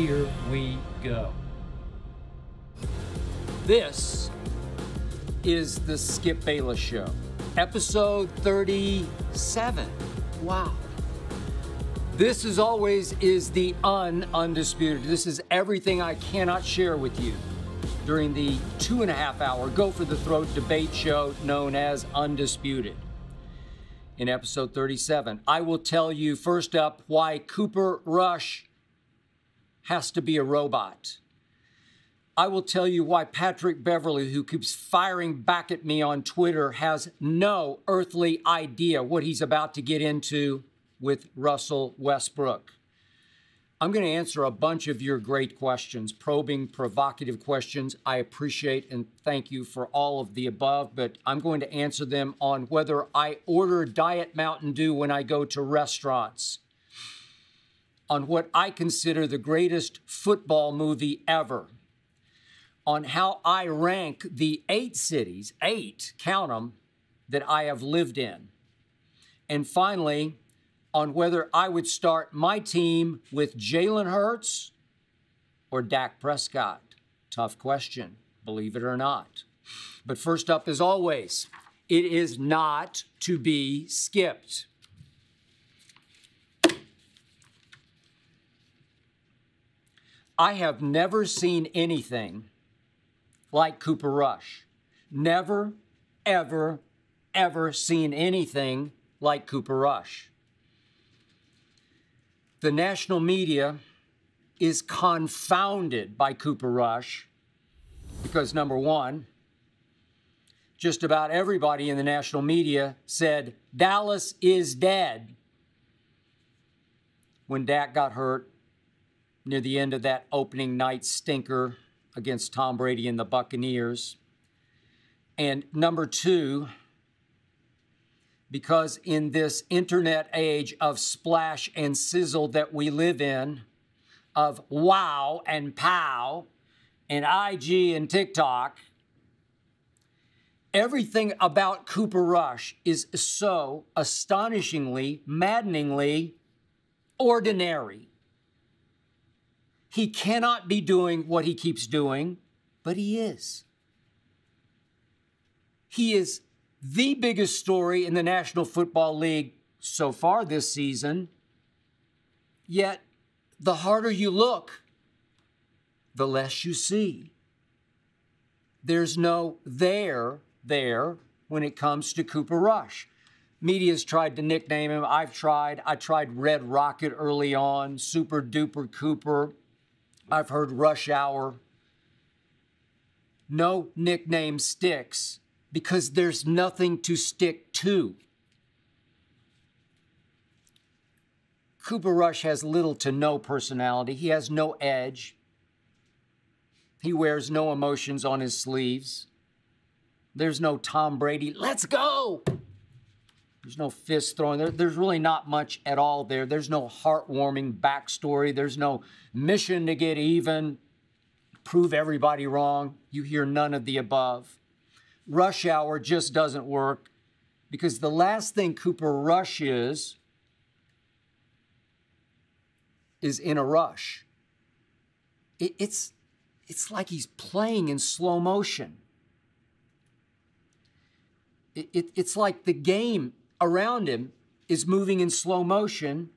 here we go. This is the Skip Bayless Show, episode 37. Wow. This, as always, is the Undisputed. This is everything I cannot share with you during the 2.5-hour go-for-the-throat debate show known as Undisputed. In episode 37, I will tell you, first up, why Cooper Rush has to be a robot. I will tell you why Patrick Beverly, who keeps firing back at me on Twitter, has no earthly idea what he's about to get into with Russell Westbrook. I'm going to answer a bunch of your great questions, probing, provocative questions. I appreciate and thank you for all of the above, but I'm going to answer them on whether I order Diet Mountain Dew when I go to restaurants, on what I consider the greatest football movie ever, on how I rank the 8 cities, 8, count them, that I have lived in, and finally, on whether I would start my team with Jalen Hurts or Dak Prescott. Tough question, believe it or not. But first up, as always, it is not to be skipped. I have never seen anything like Cooper Rush. Never, ever, ever seen anything like Cooper Rush. The national media is confounded by Cooper Rush because, number one, just about everybody in the national media said Dallas is dead when Dak got hurt near the end of that opening night stinker against Tom Brady and the Buccaneers. And number two, because in this internet age of splash and sizzle that we live in, of wow and pow and IG and TikTok, everything about Cooper Rush is so astonishingly, maddeningly ordinary. He cannot be doing what he keeps doing, but he is. He is the biggest story in the National Football League so far this season. Yet, the harder you look, the less you see. There's no there when it comes to Cooper Rush. Media's tried to nickname him. I tried Red Rocket early on, Super Duper Cooper. I've heard Rush Hour. No nickname sticks because there's nothing to stick to. Cooper Rush has little to no personality. He has no edge. He wears no emotions on his sleeves. There's no Tom Brady, let's go! There's no fist throwing. There's really not much at all there. There's no heartwarming backstory. There's no mission to get even, prove everybody wrong. You hear none of the above. Rush Hour just doesn't work because the last thing Cooper Rush is in a rush. It's like he's playing in slow motion. It's like the game around him is moving in slow motion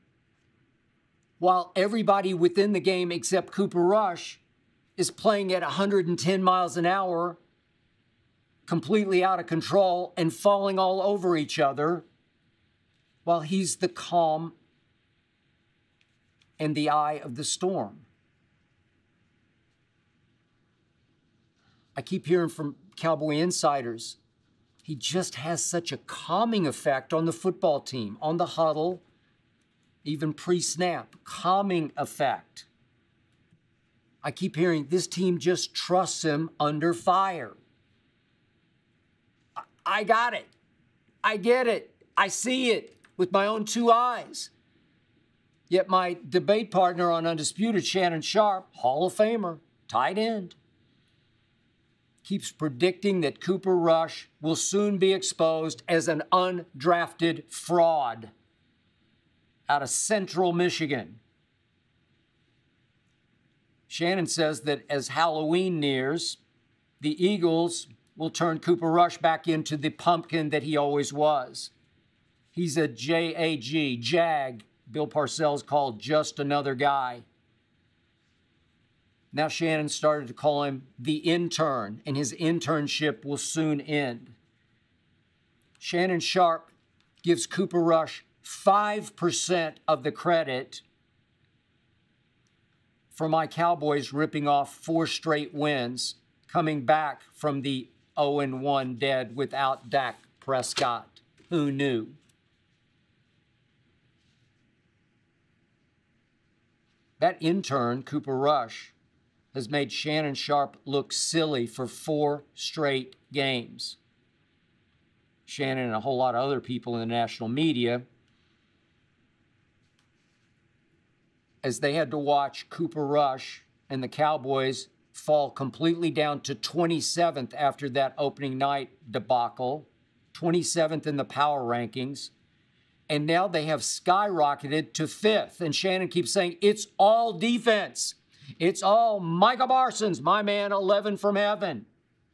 while everybody within the game except Cooper Rush is playing at 110 miles an hour, completely out of control and falling all over each other while he's the calm and the eye of the storm. I keep hearing from Cowboy insiders, he just has such a calming effect on the football team, on the huddle, even pre-snap, calming effect. I keep hearing this team just trusts him under fire. I got it. I get it. I see it with my own 2 eyes. Yet my debate partner on Undisputed, Shannon Sharp, Hall of Famer, tight end, keeps predicting that Cooper Rush will soon be exposed as an undrafted fraud out of Central Michigan. Shannon says that as Halloween nears, the Eagles will turn Cooper Rush back into the pumpkin that he always was. He's a J-A-G, Jag. Bill Parcells called just another guy. Now Shannon started to call him the intern, and his internship will soon end. Shannon Sharpe gives Cooper Rush 5% of the credit for my Cowboys ripping off 4 straight wins, coming back from the 0-1 dead without Dak Prescott. Who knew? That intern, Cooper Rush, has made Shannon Sharpe look silly for 4 straight games. Shannon and a whole lot of other people in the national media, as they had to watch Cooper Rush and the Cowboys fall completely down to 27th after that opening night debacle, 27th in the power rankings, and now they have skyrocketed to 5th. And Shannon keeps saying, it's all defense. It's all Micah Parsons, my man, 11 from heaven.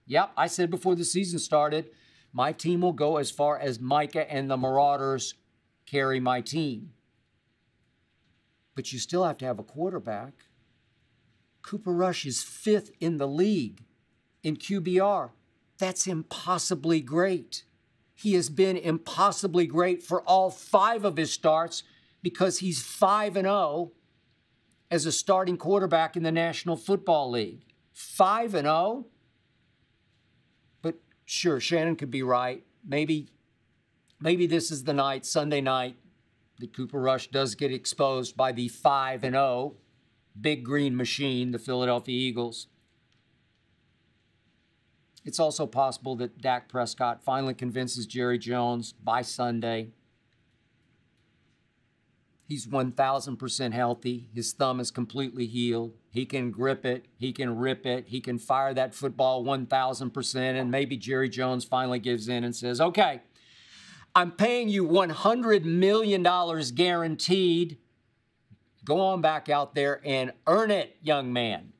Yep, I said before the season started, my team will go as far as Micah and the Marauders carry my team. But you still have to have a quarterback. Cooper Rush is 5th in the league in QBR. That's impossibly great. He has been impossibly great for all 5 of his starts because he's 5-0 as a starting quarterback in the National Football League. 5-0? But sure, Shannon could be right. Maybe this is the night, Sunday night, that Cooper Rush does get exposed by the 5-0 Big Green Machine, the Philadelphia Eagles. It's also possible that Dak Prescott finally convinces Jerry Jones by Sunday. He's 1,000% healthy. His thumb is completely healed. He can grip it. He can rip it. He can fire that football 1,000%. And maybe Jerry Jones finally gives in and says, okay, I'm paying you $100 million guaranteed. Go on back out there and earn it, young man.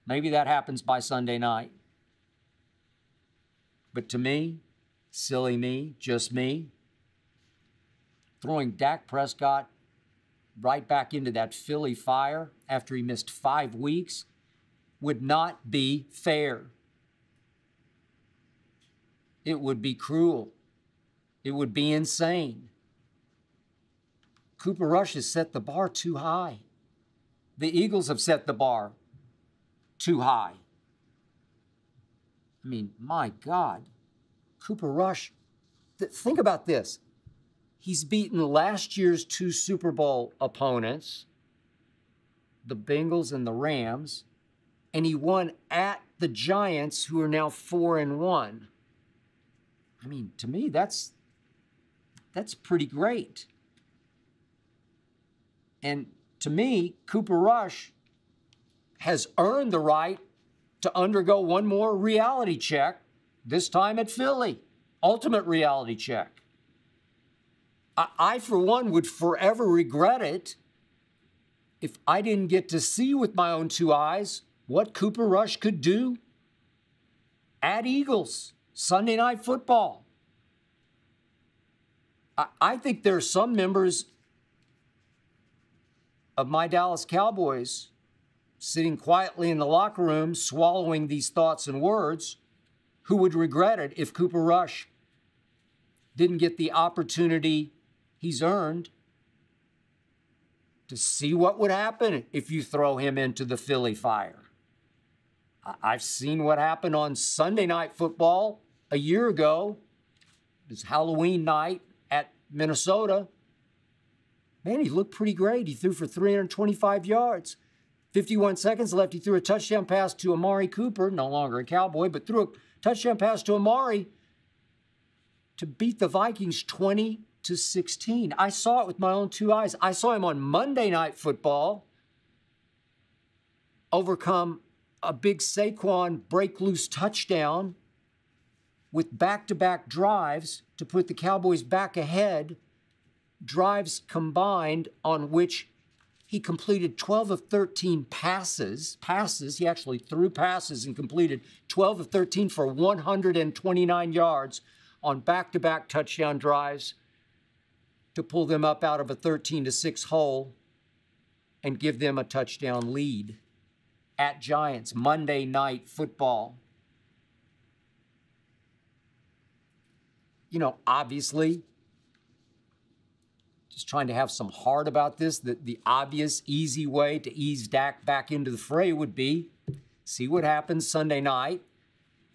Maybe that happens by Sunday night. But to me, silly me, just me, throwing Dak Prescott right back into that Philly fire after he missed 5 weeks would not be fair. It would be cruel. It would be insane. Cooper Rush has set the bar too high. The Eagles have set the bar too high. I mean, my God, Cooper Rush, think about this. He's beaten last year's 2 Super Bowl opponents, the Bengals and the Rams, and he won at the Giants, who are now 4-1. I mean, to me, that's pretty great. And to me, Cooper Rush has earned the right to undergo one more reality check, this time at Philly. Ultimate reality check. I, for one, would forever regret it if I didn't get to see with my own 2 eyes what Cooper Rush could do at Eagles, Sunday Night Football. I think there are some members of my Dallas Cowboys sitting quietly in the locker room, swallowing these thoughts and words, who would regret it if Cooper Rush didn't get the opportunity he's earned to see what would happen if you throw him into the Philly fire. I've seen what happened on Sunday Night Football a year ago. It was Halloween night at Minnesota. Man, he looked pretty great. He threw for 325 yards. 51 seconds left, he threw a touchdown pass to Amari Cooper, no longer a Cowboy, but threw a touchdown pass to Amari to beat the Vikings 20-16. I saw it with my own 2 eyes. I saw him on Monday Night Football overcome a big Saquon break-loose touchdown with back-to-back drives to put the Cowboys back ahead, drives combined on which He completed 12 of 13 passes. He actually threw passes and completed 12 of 13 for 129 yards on back-to-back touchdown drives to pull them up out of a 13-6 hole and give them a touchdown lead at Giants Monday Night Football. You know, obviously, just trying to have some heart about this, the obvious, easy way to ease Dak back into the fray would be see what happens Sunday night,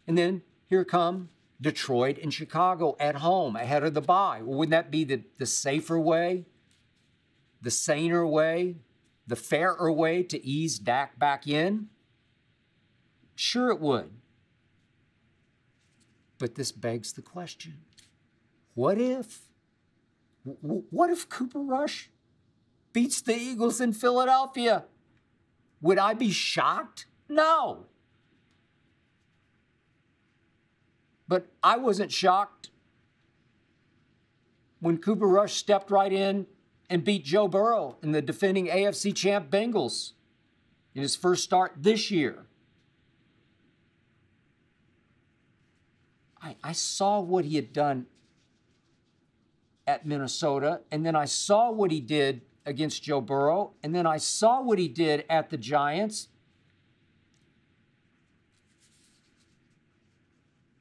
and then here come Detroit and Chicago at home ahead of the bye. Well, wouldn't that be the safer way, the saner way, the fairer way to ease Dak back in? Sure it would. But this begs the question, what if? What if Cooper Rush beats the Eagles in Philadelphia? Would I be shocked? No. But I wasn't shocked when Cooper Rush stepped right in and beat Joe Burrow in the defending AFC champ Bengals in his first start this year. I saw what he had done at Minnesota, and then I saw what he did against Joe Burrow, and then I saw what he did at the Giants.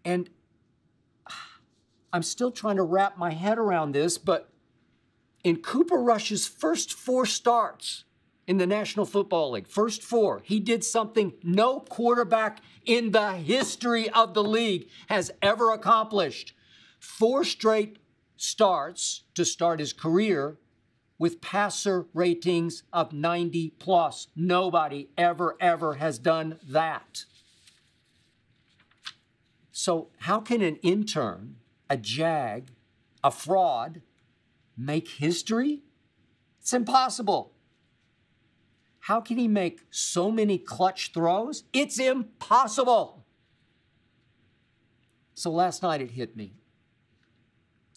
And I'm still trying to wrap my head around this, but in Cooper Rush's first 4 starts in the National Football League, first 4, he did something no quarterback in the history of the league has ever accomplished. 4 straight starts to start his career with passer ratings of 90 plus. Nobody ever has done that. So how can an intern, a jag, a fraud make history? It's impossible. How can he make so many clutch throws? It's impossible. So last night it hit me.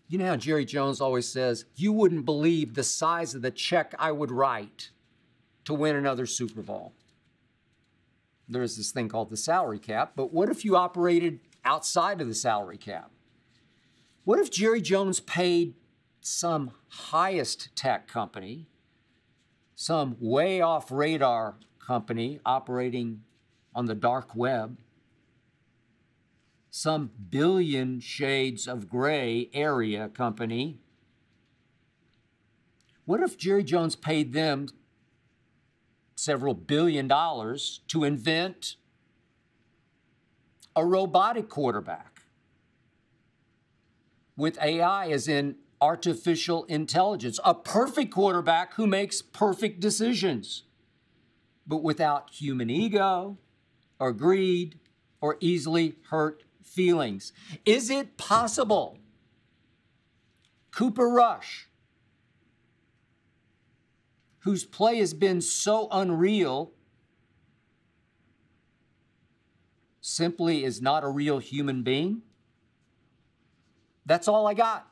You know how Jerry Jones always says, you wouldn't believe the size of the check I would write to win another Super Bowl. There's this thing called the salary cap, but what if you operated outside of the salary cap? What if Jerry Jones paid some highest tech company, some way off radar company operating on the dark web, some billion shades of gray area company? What if Jerry Jones paid them several $billion to invent a robotic quarterback with AI, as in artificial intelligence, a perfect quarterback who makes perfect decisions, but without human ego or greed or easily hurt feelings? Is it possible Cooper Rush, whose play has been so unreal, simply is not a real human being? That's all I got.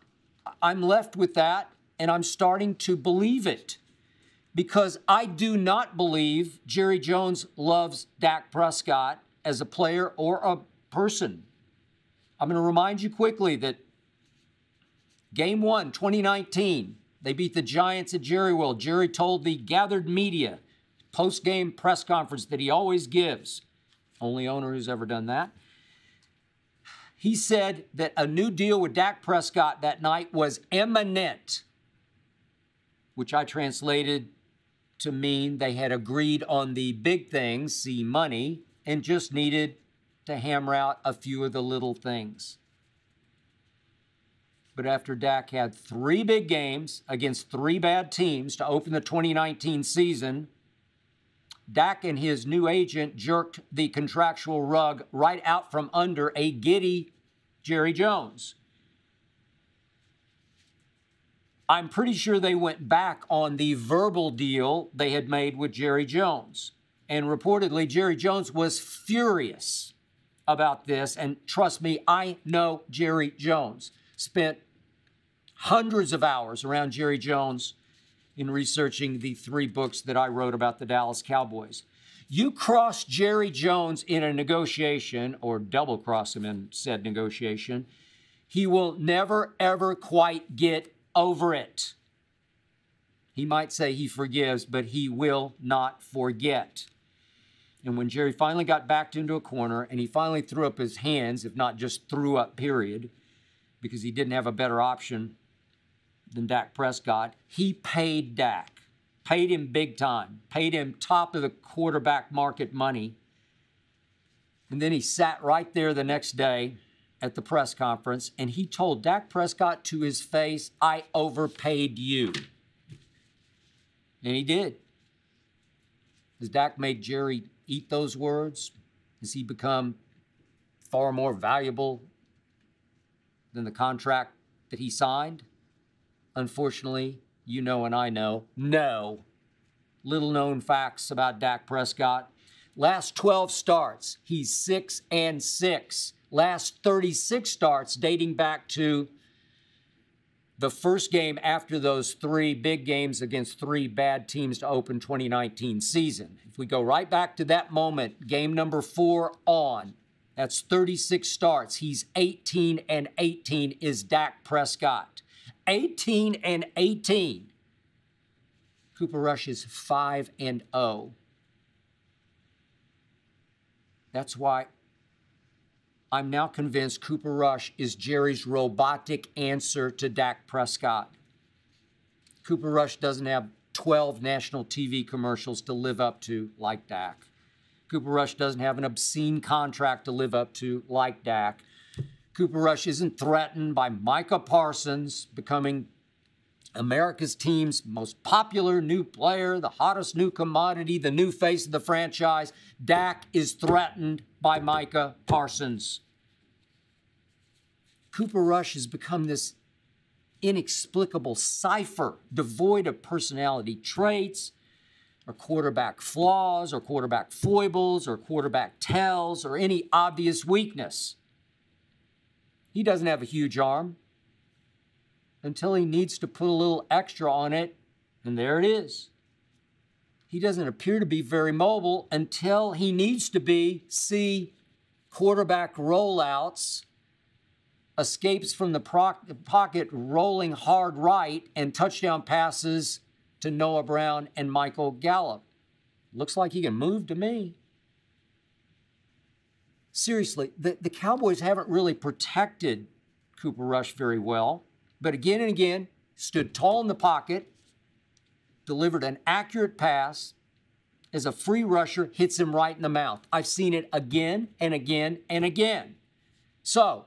I'm left with that, and I'm starting to believe it, because I do not believe Jerry Jones loves Dak Prescott as a player or a person. I'm going to remind you quickly that Game 1, 2019, they beat the Giants at Jerry World. Jerry told the gathered media, post-game press conference that he always gives, only owner who's ever done that, he said that a new deal with Dak Prescott that night was imminent, which I translated to mean they had agreed on the big things, see money, and just needed to hammer out a few of the little things. But after Dak had 3 big games against 3 bad teams to open the 2019 season, Dak and his new agent jerked the contractual rug right out from under a giddy Jerry Jones. I'm pretty sure they went back on the verbal deal they had made with Jerry Jones. And reportedly, Jerry Jones was furious about this. And trust me, I know Jerry Jones. Spent hundreds of hours around Jerry Jones in researching the 3 books that I wrote about the Dallas Cowboys. You cross Jerry Jones in a negotiation, or double cross him in said negotiation, he will never, ever quite get over it. He might say he forgives, but he will not forget. And when Jerry finally got backed into a corner and he finally threw up his hands, if not just threw up, period, because he didn't have a better option than Dak Prescott, he paid Dak. Paid him big time. Paid him top of the quarterback market money. And then he sat right there the next day at the press conference and he told Dak Prescott to his face, "I overpaid you." And he did. Has Dak made Jerry eat those words? Has he become far more valuable than the contract that he signed? Unfortunately, you know and I know, no. Little known facts about Dak Prescott. Last 12 starts, he's 6-6. Last 36 starts dating back to the first game after those 3 big games against 3 bad teams to open 2019 season. If we go right back to that moment, game number 4 on, that's 36 starts. He's 18-18 is Dak Prescott. 18-18. Cooper Rush is 5-0. That's why I'm now convinced Cooper Rush is Jerry's robotic answer to Dak Prescott. Cooper Rush doesn't have 12 national TV commercials to live up to like Dak. Cooper Rush doesn't have an obscene contract to live up to like Dak. Cooper Rush isn't threatened by Micah Parsons becoming America's team's most popular new player, the hottest new commodity, the new face of the franchise. Dak is threatened by Micah Parsons. Cooper Rush has become this inexplicable cipher devoid of personality traits, or quarterback flaws, or quarterback foibles, or quarterback tells, or any obvious weakness. He doesn't have a huge arm until he needs to put a little extra on it, and there it is. He doesn't appear to be very mobile until he needs to be. See quarterback rollouts, escapes from the pocket, rolling hard right, and touchdown passes to Noah Brown and Michael Gallup. Looks like he can move to me. Seriously, the Cowboys haven't really protected Cooper Rush very well, but again and again, stood tall in the pocket, delivered an accurate pass as a free rusher hits him right in the mouth. I've seen it again and again and again. So,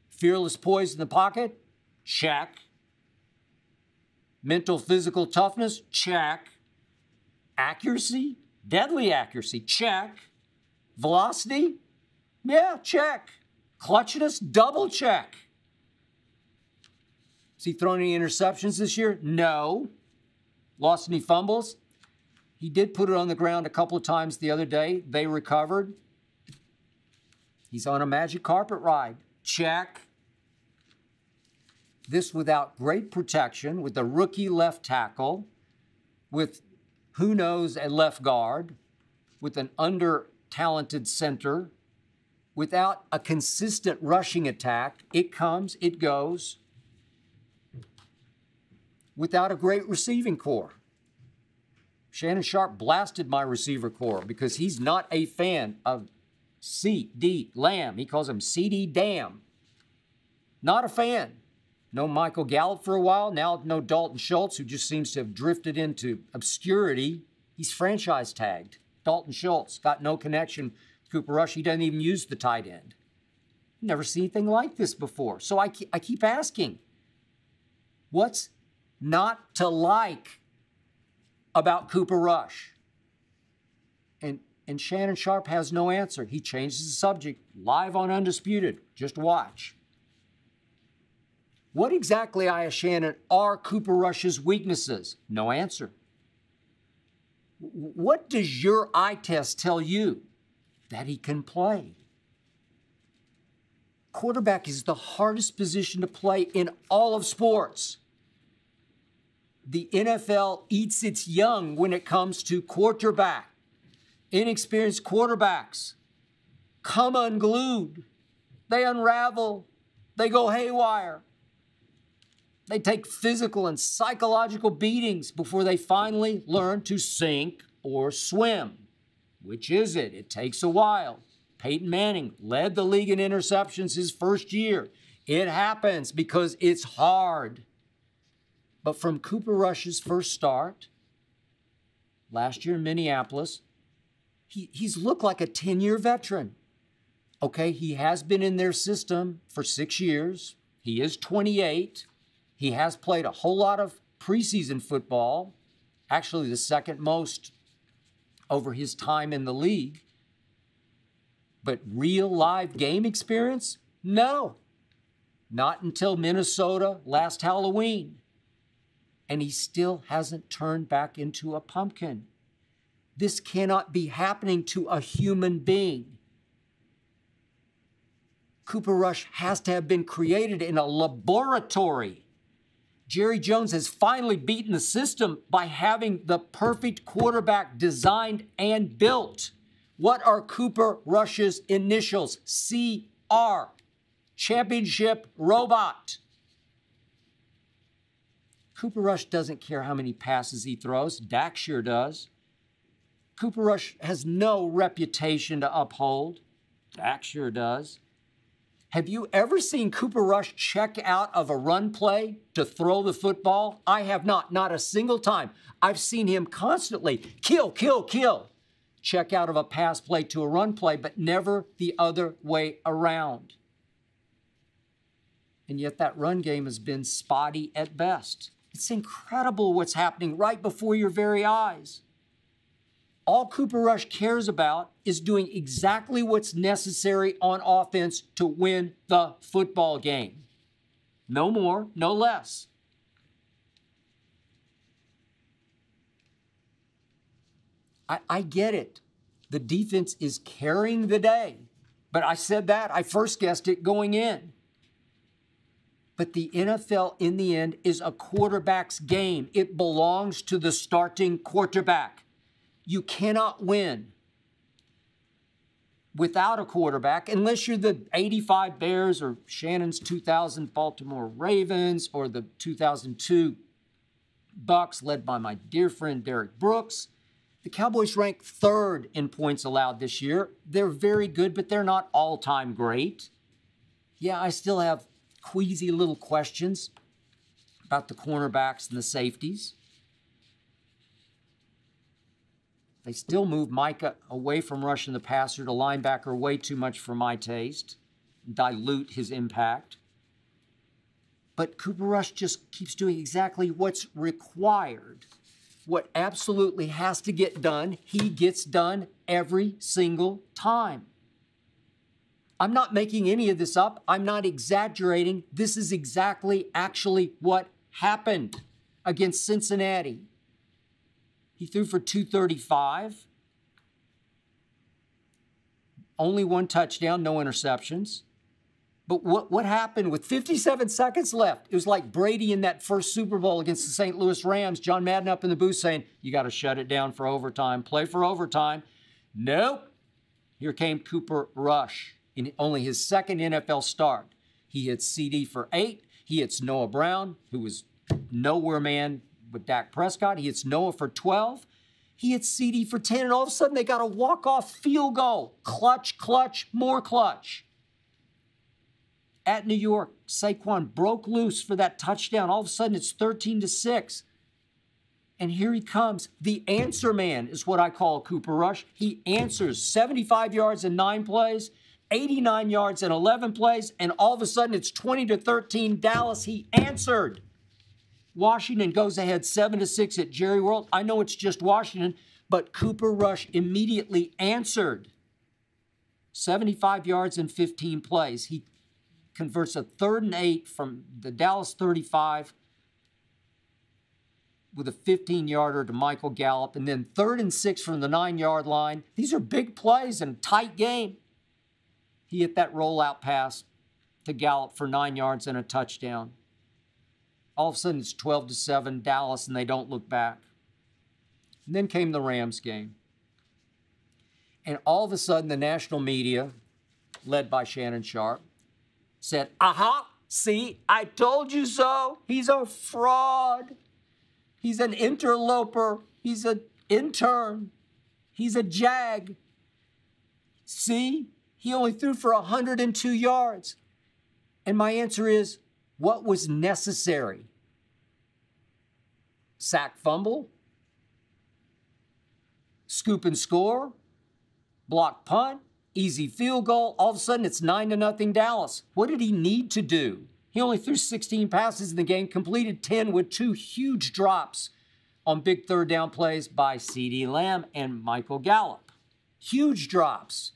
fearless poise in the pocket? Check. Mental, physical toughness? Check. Accuracy? Deadly accuracy? Check. Velocity? Yeah, check. Clutchness? Double check. Has he thrown any interceptions this year? No. Lost any fumbles? He did put it on the ground a couple of times the other day. They recovered. He's on a magic carpet ride. Check. This without great protection, with a rookie left tackle, with who knows a left guard, with an under-talented center, without a consistent rushing attack. It comes, it goes. Without a great receiving core. Shannon Sharpe blasted my receiver core because he's not a fan of C.D. Lamb. He calls him C.D. Damn. Not a fan. No Michael Gallup for a while. Now no Dalton Schultz, who just seems to have drifted into obscurity. He's franchise tagged. Dalton Schultz got no connection with Cooper Rush. He doesn't even use the tight end. Never seen anything like this before. So I keep asking, what's not to like about Cooper Rush? And Shannon Sharpe has no answer. He changes the subject live on Undisputed. Just watch. What exactly, I ask Shannon, are Cooper Rush's weaknesses? No answer. What does your eye test tell you? That he can play. Quarterback is the hardest position to play in all of sports. the NFL eats its young when it comes to quarterback. Inexperienced quarterbacks come unglued. They unravel. They go haywire. They take physical and psychological beatings before they finally learn to sink or swim. Which is it? It takes a while. Peyton Manning led the league in interceptions his first year. It happens because it's hard. But from Cooper Rush's first start, last year in Minneapolis, he's looked like a 10-year veteran. Okay, he has been in their system for 6 years. He is 28. He has played a whole lot of preseason football, actually the second most over his time in the league. But real live game experience? No. Not until Minnesota last Halloween. And he still hasn't turned back into a pumpkin. This cannot be happening to a human being. Cooper Rush has to have been created in a laboratory. Jerry Jones has finally beaten the system by having the perfect quarterback designed and built. What are Cooper Rush's initials? CR. Championship Robot. Cooper Rush doesn't care how many passes he throws. Dak sure does. Cooper Rush has no reputation to uphold. Dak sure does. Have you ever seen Cooper Rush check out of a run play to throw the football? I have not a single time. I've seen him constantly kill. Check out of a pass play to a run play, but never the other way around. And yet that run game has been spotty at best. It's incredible what's happening right before your very eyes. All Cooper Rush cares about is doing exactly what's necessary on offense to win the football game. No more, no less. I get it. The defense is carrying the day. But I said that. I first guessed it going in. But the NFL, in the end, is a quarterback's game. It belongs to the starting quarterback. You cannot win without a quarterback unless you're the 85 Bears or Shannon's 2000 Baltimore Ravens or the 2002 Bucks led by my dear friend Derek Brooks. The Cowboys rank third in points allowed this year. They're very good, but they're not all-time great. Yeah, I still have queasy little questions about the cornerbacks and the safeties. They still move Micah away from rushing the passer to linebacker way too much for my taste, dilute his impact. But Cooper Rush just keeps doing exactly what's required. What absolutely has to get done, he gets done every single time. I'm not making any of this up. I'm not exaggerating. This is exactly actually what happened against Cincinnati. He threw for 235. Only one touchdown, no interceptions. But what happened with 57 seconds left? It was like Brady in that first Super Bowl against the St. Louis Rams. John Madden up in the booth saying, you got to shut it down for overtime. Play for overtime. Nope. Here came Cooper Rush in only his second NFL start. He hits CD for 8. He hits Noah Brown, who was nowhere man with Dak Prescott. He hits Noah for 12. He hits CD for 10. And all of a sudden, they got a walk-off field goal. Clutch, more clutch. At New York, Saquon broke loose for that touchdown. All of a sudden, it's 13-6. And here he comes. The answer man is what I call Cooper Rush. He answers 75 yards in 9 plays, 89 yards in 11 plays, and all of a sudden, it's 20-13 Dallas. He answered. Washington goes ahead 7-6 at Jerry World. I know it's just Washington, but Cooper Rush immediately answered. 75 yards in 15 plays. He converts a 3rd and 8 from the Dallas 35 with a 15-yarder to Michael Gallup, and then 3rd and 6 from the 9-yard line. These are big plays and a tight game. He hit that rollout pass to Gallup for 9 yards and a touchdown. All of a sudden, it's 12-7 Dallas, and they don't look back. And then came the Rams game. And all of a sudden, the national media, led by Shannon Sharp, said, aha, see, I told you so. He's a fraud. He's an interloper. He's an intern. He's a jag. See, he only threw for 102 yards. And my answer is, what was necessary? Sack fumble? Scoop and score? Block punt? Easy field goal? All of a sudden, it's 9-0 Dallas. What did he need to do? He only threw 16 passes in the game, completed 10 with 2 huge drops on big third down plays by CeeDee Lamb and Michael Gallup. Huge drops.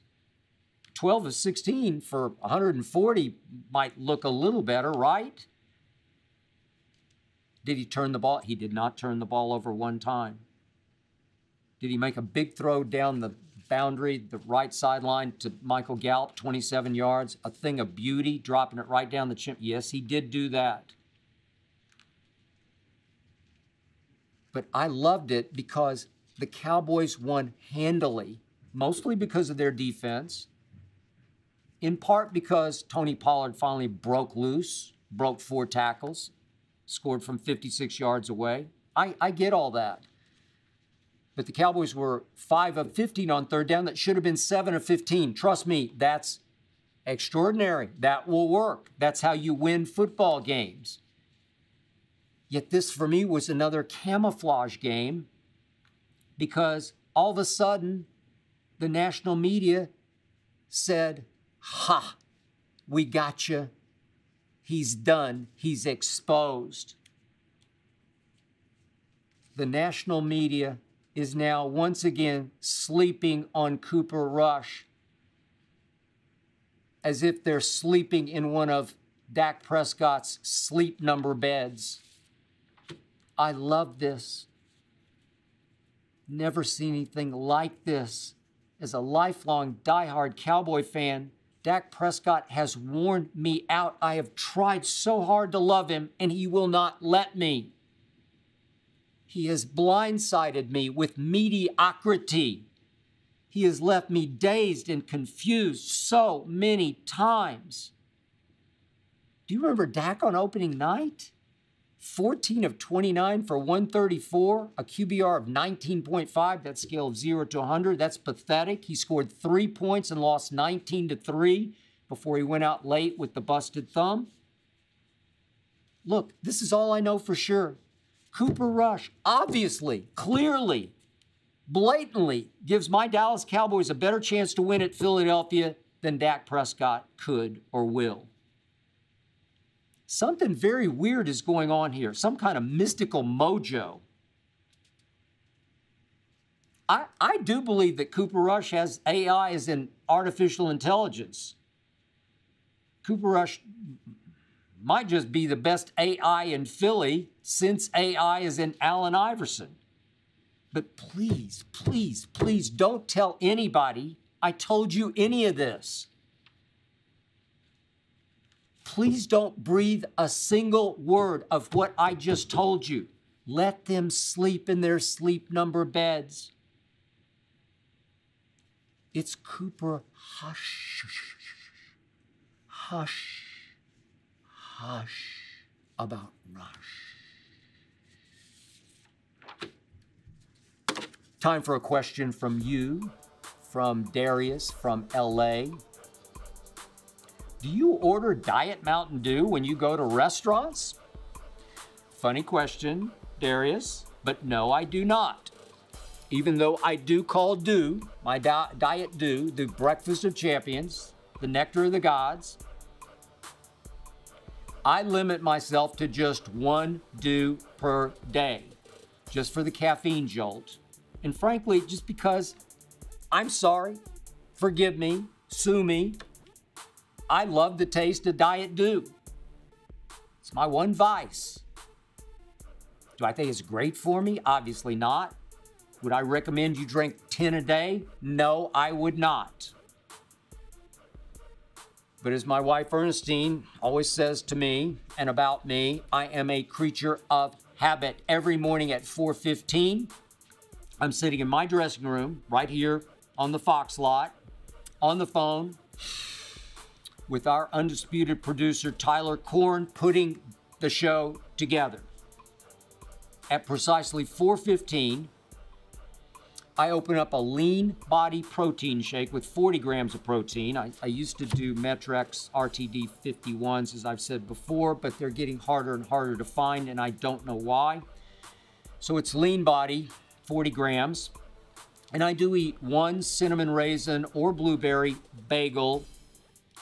12 of 16 for 140 might look a little better, right? Did he turn the ball? He did not turn the ball over one time. Did he make a big throw down the boundary, the right sideline to Michael Gallup, 27 yards, a thing of beauty, dropping it right down the chin? Yes, he did do that. But I loved it because the Cowboys won handily, mostly because of their defense, in part because Tony Pollard finally broke loose, broke 4 tackles, scored from 56 yards away. I get all that. But the Cowboys were 5 of 15 on third down. That should have been 7 of 15. Trust me, that's extraordinary. That will work. That's how you win football games. Yet this, for me, was another camouflage game because all of a sudden, the national media said, ha, we got you. He's done. He's exposed. The national media is now once again sleeping on Cooper Rush as if they're sleeping in one of Dak Prescott's sleep number beds. I love this. Never seen anything like this. As a lifelong diehard Cowboy fan, Dak Prescott has worn me out. I have tried so hard to love him, and he will not let me. He has blindsided me with mediocrity. He has left me dazed and confused so many times. Do you remember Dak on opening night? 14 of 29 for 134, a QBR of 19.5, that scale of 0 to 100. That's pathetic. He scored 3 points and lost 19-3 before he went out late with the busted thumb. Look, this is all I know for sure. Cooper Rush, obviously, clearly, blatantly gives my Dallas Cowboys a better chance to win at Philadelphia than Dak Prescott could or will. Something very weird is going on here, some kind of mystical mojo. I do believe that Cooper Rush has AI as in artificial intelligence. Cooper Rush might just be the best AI in Philly since AI is in Allen Iverson. But please, please, please don't tell anybody I told you any of this. Please don't breathe a single word of what I just told you. Let them sleep in their sleep number beds. It's Cooper, hush, hush, hush about Rush. Time for a question from you, from Darius, from LA. Do you order Diet Mountain Dew when you go to restaurants? Funny question, Darius, but no, I do not. Even though I do call Dew, my Diet Dew, the breakfast of champions, the nectar of the gods, I limit myself to just 1 Dew per day, just for the caffeine jolt. And frankly, just because I'm sorry, forgive me, sue me, I love the taste of Diet Dew. It's my one vice. Do I think it's great for me? Obviously not. Would I recommend you drink 10 a day? No, I would not. But as my wife Ernestine always says to me and about me, I am a creature of habit. Every morning at 4:15, I'm sitting in my dressing room right here on the Fox lot, on the phone with our Undisputed producer, Tyler Korn, putting the show together. At precisely 4:15, I open up a lean body protein shake with 40 grams of protein. I used to do Metrex RTD 51s, as I've said before, but they're getting harder and harder to find, and I don't know why. So it's lean body, 40 grams. And I do eat one cinnamon raisin or blueberry bagel.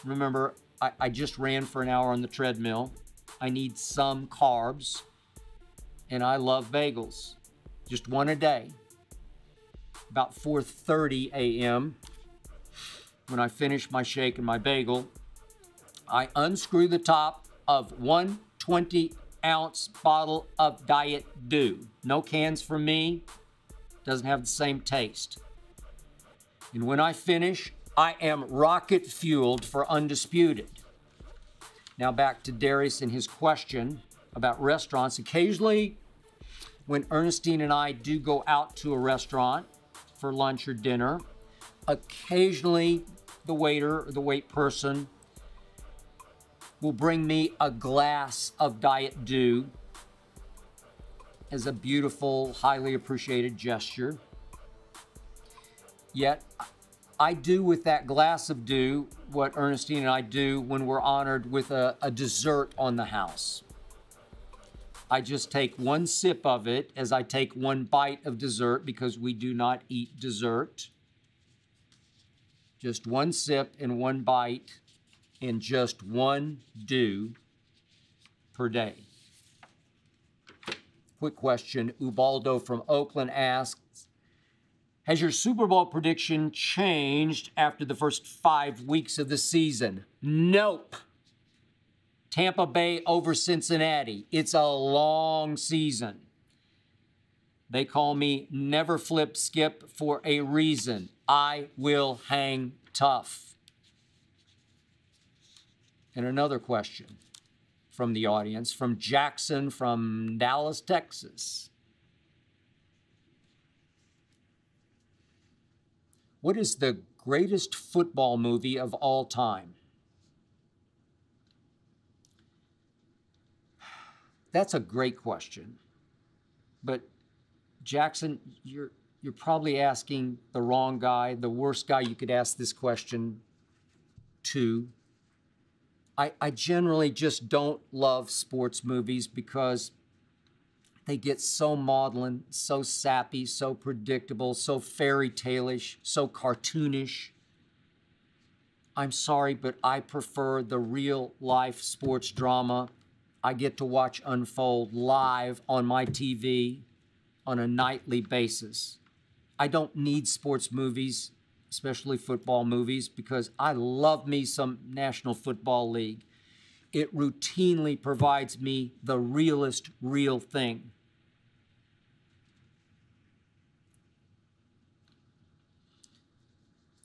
Remember, I just ran for an hour on the treadmill. I need some carbs, and I love bagels. Just one a day. About 4:30 a.m., when I finish my shake and my bagel, I unscrew the top of one 20-ounce bottle of Diet Dew. No cans for me. Doesn't have the same taste. And when I finish, I am rocket fueled for Undisputed. Now back to Darius and his question about restaurants. Occasionally, when Ernestine and I do go out to a restaurant for lunch or dinner, occasionally the waiter or the wait person will bring me a glass of Diet Dew as a beautiful, highly appreciated gesture. Yet, I do with that glass of Dew what Ernestine and I do when we're honored with a dessert on the house. I just take one sip of it as I take one bite of dessert, because we do not eat dessert. Just one sip and one bite and just one Dew per day. Quick question. Ubaldo from Oakland asks, has your Super Bowl prediction changed after the first 5 weeks of the season? Nope. Tampa Bay over Cincinnati. It's a long season. They call me Never Flip Skip for a reason. I will hang tough. And another question from the audience, from Jackson from Dallas, Texas. What is the greatest football movie of all time? That's a great question. But Jackson, you're probably asking the wrong guy, the worst guy you could ask this question to. I generally just don't love sports movies because they get so maudlin, so sappy, so predictable, so fairy tale-ish, so cartoonish. I'm sorry, but I prefer the real life sports drama I get to watch unfold live on my TV on a nightly basis. I don't need sports movies, especially football movies, because I love me some National Football League. It routinely provides me the realest real thing.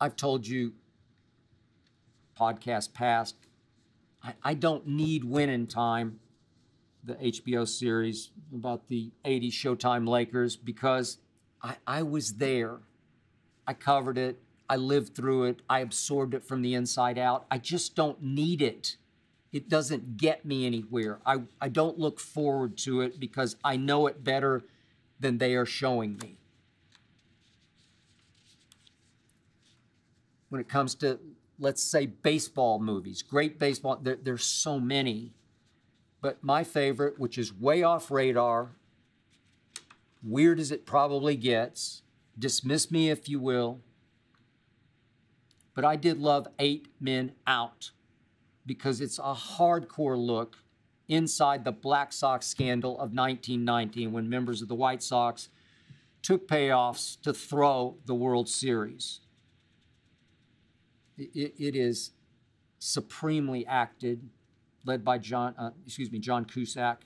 I've told you, podcast past, I don't need Winning Time, the HBO series about the 80s Showtime Lakers, because I was there. I covered it. I lived through it. I absorbed it from the inside out. I just don't need it. It doesn't get me anywhere. I don't look forward to it because I know it better than they are showing me. When it comes to, let's say, baseball movies, great baseball, there's so many. But my favorite, which is way off radar, weird as it probably gets, dismiss me if you will, but I did love 8 Men Out because it's a hardcore look inside the Black Sox scandal of 1990 when members of the White Sox took payoffs to throw the World Series. It is supremely acted, led by John Cusack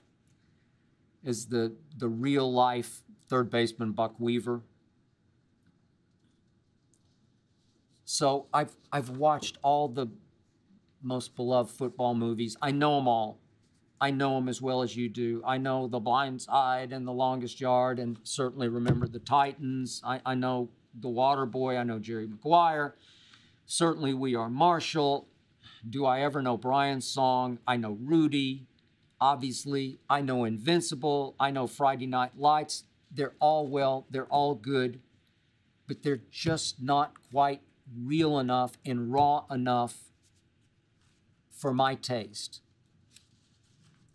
as the real life third baseman Buck Weaver. So I've watched all the most beloved football movies. I know them all. I know them as well as you do. I know The Blind Side and The Longest Yard, and certainly remember the Titans. I know The Water Boy. I know Jerry Maguire. Certainly We Are Marshall. Do I ever know Brian's song? I know Rudy. Obviously, I know Invincible. I know Friday Night Lights. They're all well. They're all good. But they're just not quite real enough and raw enough for my taste.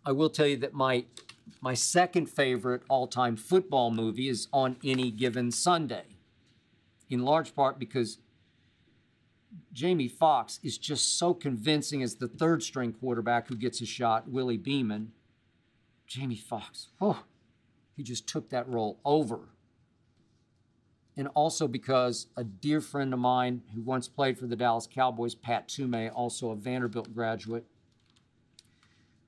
I will tell you that my second favorite all-time football movie is On Any Given Sunday, in large part because Jamie Foxx is just so convincing as the third-string quarterback who gets a shot, Willie Beeman. Jamie Foxx, he just took that role over. And also because a dear friend of mine who once played for the Dallas Cowboys, Pat Toomey, also a Vanderbilt graduate,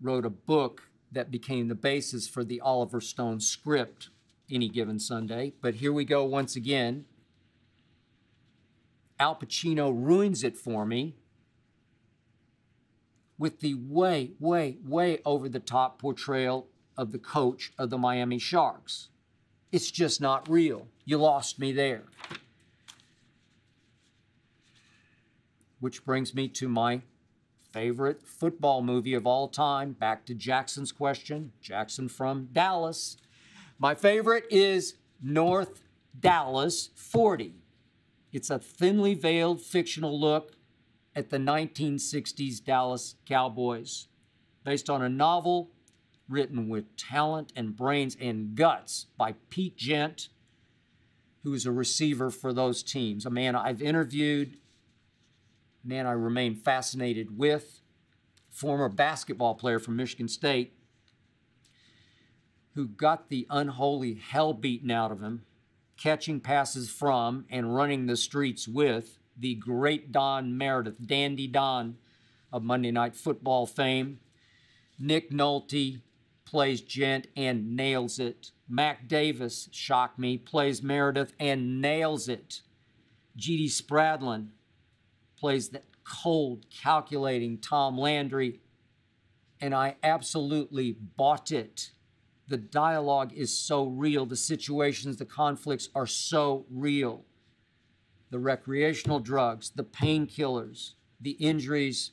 wrote a book that became the basis for the Oliver Stone script, Any Given Sunday. But here we go once again. Al Pacino ruins it for me with the way, way, way over-the-top portrayal of the coach of the Miami Sharks. It's just not real. You lost me there. Which brings me to my favorite football movie of all time. Back to Jackson's question. Jackson from Dallas. My favorite is North Dallas 40. It's a thinly veiled fictional look at the 1960s Dallas Cowboys, based on a novel written with talent and brains and guts by Pete Gent, who is a receiver for those teams. A man I've interviewed, a man I remain fascinated with, former basketball player from Michigan State, who got the unholy hell beaten out of him, catching passes from and running the streets with the great Don Meredith, Dandy Don of Monday Night Football fame. Nick Nolte plays Gent and nails it. Mac Davis, shock me, plays Meredith and nails it. G.D. Spradlin plays that cold, calculating Tom Landry, and I absolutely bought it. The dialogue is so real. The situations, the conflicts are so real. The recreational drugs, the painkillers, the injuries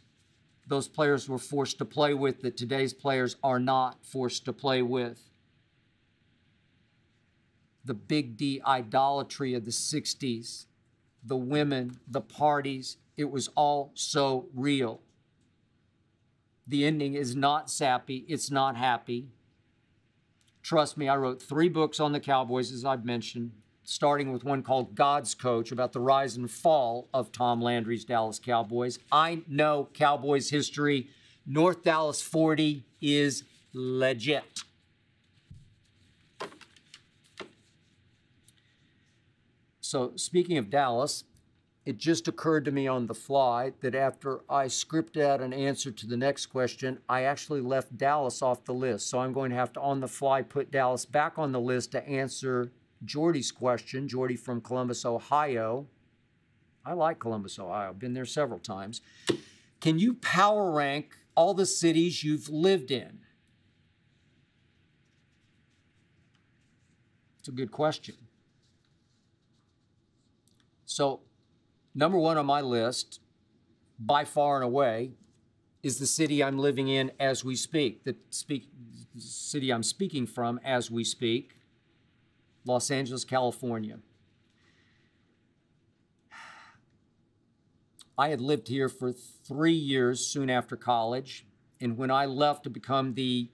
those players were forced to play with that today's players are not forced to play with. The Big D idolatry of the 60s, the women, the parties, it was all so real. The ending is not sappy, it's not happy. Trust me, I wrote 3 books on the Cowboys, as I've mentioned, starting with one called God's Coach, about the rise and fall of Tom Landry's Dallas Cowboys. I know Cowboys history. North Dallas 40 is legit. So speaking of Dallas, it just occurred to me on the fly that after I scripted out an answer to the next question, I actually left Dallas off the list. So I'm going to have to, on the fly, put Dallas back on the list to answer Jordy's question. Jordy from Columbus, Ohio. I like Columbus, Ohio. Been there several times. Can you power rank all the cities you've lived in? It's a good question. So, number 1 on my list, by far and away, is the city I'm living in as we speak. The city I'm speaking from as we speak, Los Angeles, California. I had lived here for 3 years soon after college, and when I left to become the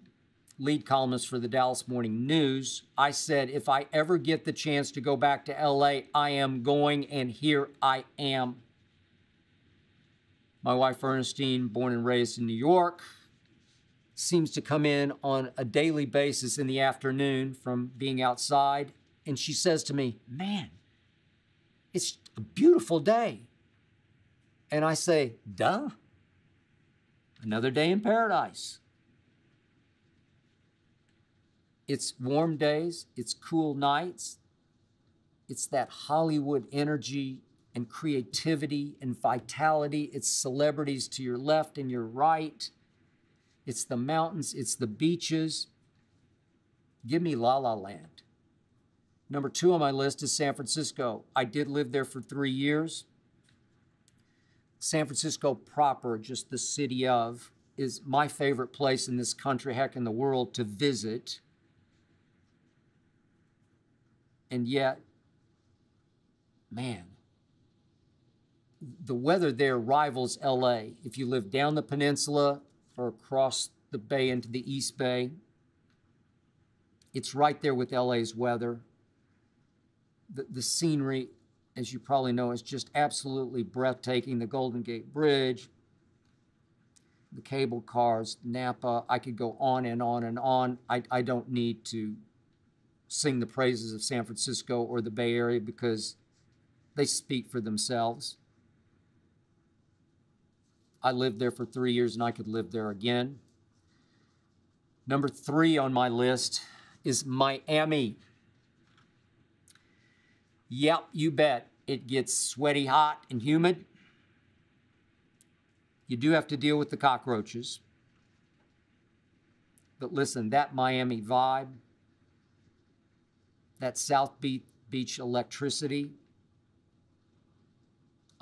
lead columnist for the Dallas Morning News, I said, if I ever get the chance to go back to LA, I am going, and here I am. My wife, Ernestine, born and raised in New York, seems to come in on a daily basis in the afternoon from being outside, and she says to me, man, it's a beautiful day. And I say, duh, another day in paradise. It's warm days, it's cool nights, it's that Hollywood energy and creativity and vitality. It's celebrities to your left and your right. It's the mountains, it's the beaches. Give me La La Land. Number 2 on my list is San Francisco. I did live there for 3 years. San Francisco proper, just the city of, is my favorite place in this country, heck, in the world to visit. And yet, man, the weather there rivals LA. If you live down the peninsula or across the bay into the East Bay, it's right there with LA's weather. The scenery, as you probably know, is just absolutely breathtaking. The Golden Gate Bridge, the cable cars, Napa. I could go on and on and on. I don't need to sing the praises of San Francisco or the Bay Area because they speak for themselves. I lived there for 3 years and I could live there again. Number 3 on my list is Miami. Yep, you bet. It gets sweaty, hot, and humid. You do have to deal with the cockroaches. But listen, that Miami vibe, that South Beach electricity,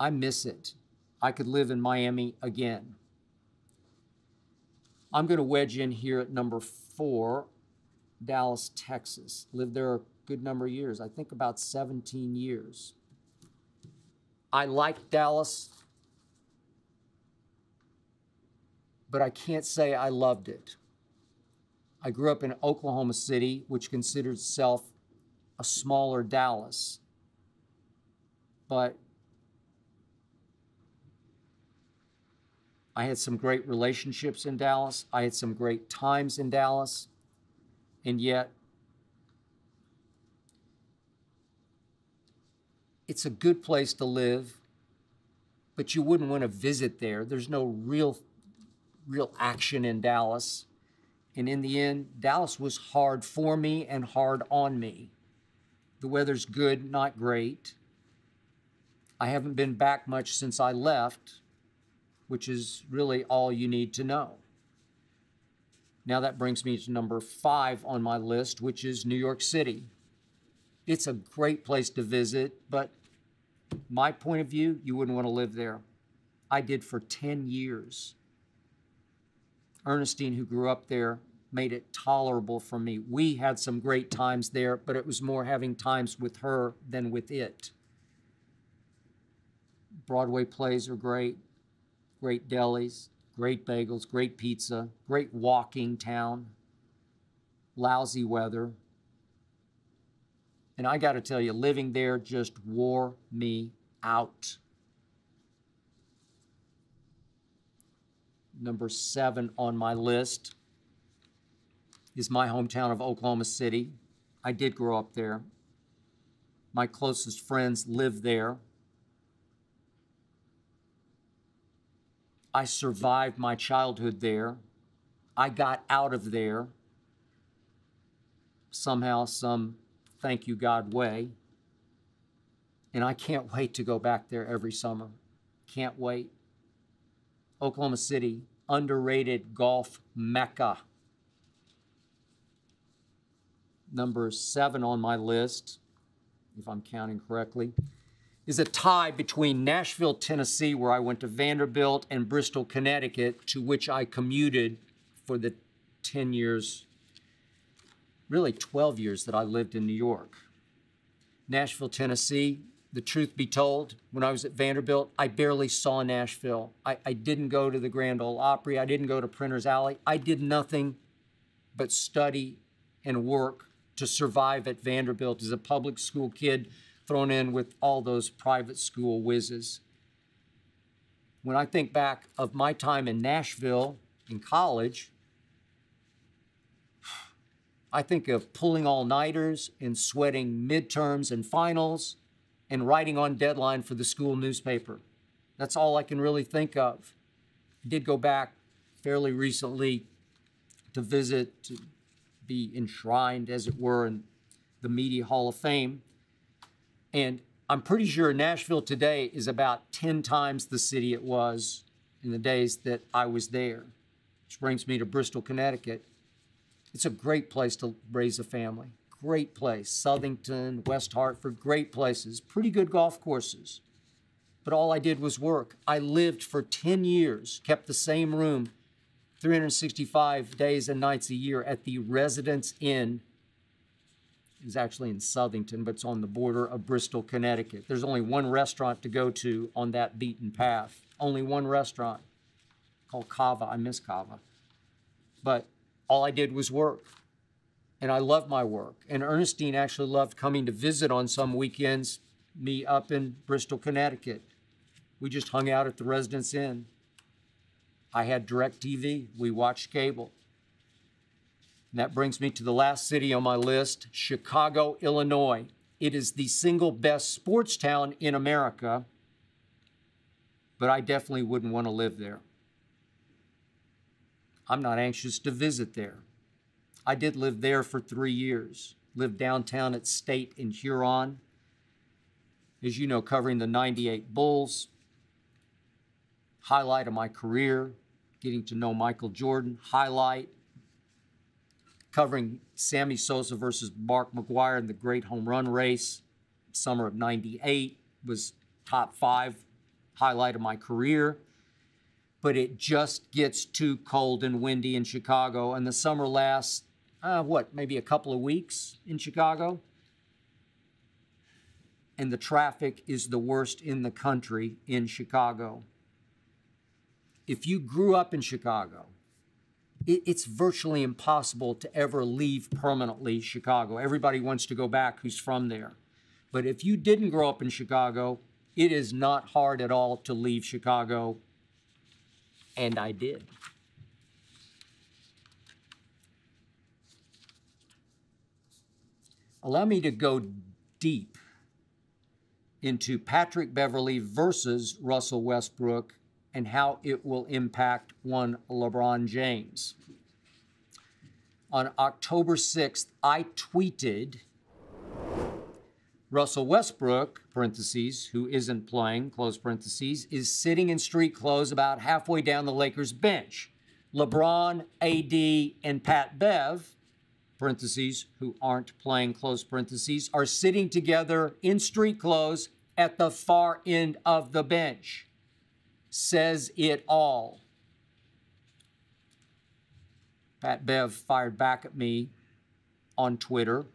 I miss it. I could live in Miami again. I'm going to wedge in here at number 4, Dallas, Texas. Lived there a good number of years. I think about 17 years. I like Dallas, but I can't say I loved it. I grew up in Oklahoma City, which considers itself a smaller Dallas. But I had some great relationships in Dallas. I had some great times in Dallas. And yet, it's a good place to live, but you wouldn't want to visit there. There's no real action in Dallas. And in the end, Dallas was hard for me and hard on me. The weather's good, not great. I haven't been back much since I left, which is really all you need to know. Now that brings me to number 5 on my list, which is New York City. It's a great place to visit, but my point of view, you wouldn't want to live there. I did for 10 years. Ernestine, who grew up there, made it tolerable for me. We had some great times there, but it was more having times with her than with it. Broadway plays are great, great delis, great bagels, great pizza, great walking town, lousy weather. And I got to tell you, living there just wore me out. Number 7 on my list is my hometown of Oklahoma City. I did grow up there. My closest friends live there. I survived my childhood there. I got out of there somehow, some thank you God way. And I can't wait to go back there every summer. Can't wait. Oklahoma City, underrated golf mecca. Number 7 on my list, if I'm counting correctly, is a tie between Nashville, Tennessee, where I went to Vanderbilt, and Bristol, Connecticut, to which I commuted for the 10 years, really 12 years that I lived in New York. Nashville, Tennessee, the truth be told, when I was at Vanderbilt, I barely saw Nashville. I didn't go to the Grand Ole Opry. I didn't go to Printer's Alley. I did nothing but study and work to survive at Vanderbilt as a public school kid thrown in with all those private school whizzes. When I think back of my time in Nashville in college, I think of pulling all-nighters and sweating midterms and finals and writing on deadline for the school newspaper. That's all I can really think of. I did go back fairly recently to visit, to be enshrined, as it were, in the Media Hall of Fame. And I'm pretty sure Nashville today is about 10 times the city it was in the days that I was there. Which brings me to Bristol, Connecticut. It's a great place to raise a family. Great place. Southington, West Hartford, great places. Pretty good golf courses. But all I did was work. I lived for 10 years, kept the same room 365 days and nights a year at the Residence Inn. It was actually in Southington, but it's on the border of Bristol, Connecticut. There's only one restaurant to go to on that beaten path. Only one restaurant called Cava. I miss Cava. But all I did was work. And I loved my work. And Ernestine actually loved coming to visit on some weekends, me up in Bristol, Connecticut. We just hung out at the Residence Inn. I had DirecTV. We watched cable. And that brings me to the last city on my list, Chicago, Illinois. It is the single best sports town in America, but I definitely wouldn't want to live there. I'm not anxious to visit there. I did live there for 3 years. Lived downtown at State in Huron. As you know, covering the '98 Bulls. Highlight of my career, getting to know Michael Jordan. Highlight, covering Sammy Sosa versus Mark McGwire in the great home run race. Summer of '98 was top 5 highlight of my career. But it just gets too cold and windy in Chicago, and the summer lasts, maybe a couple of weeks in Chicago? And the traffic is the worst in the country in Chicago. If you grew up in Chicago, it's virtually impossible to ever leave permanently Chicago. Everybody wants to go back who's from there. But if you didn't grow up in Chicago, it is not hard at all to leave Chicago, and I did. Allow me to go deep into Patrick Beverly versus Russell Westbrook and how it will impact one LeBron James. On October 6th, I tweeted Russell Westbrook, parentheses, who isn't playing, close parentheses, is sitting in street clothes about halfway down the Lakers bench. LeBron, AD, and Pat Bev, parentheses, who aren't playing, close parentheses, are sitting together in street clothes at the far end of the bench. Says it all. Pat Bev fired back at me on Twitter.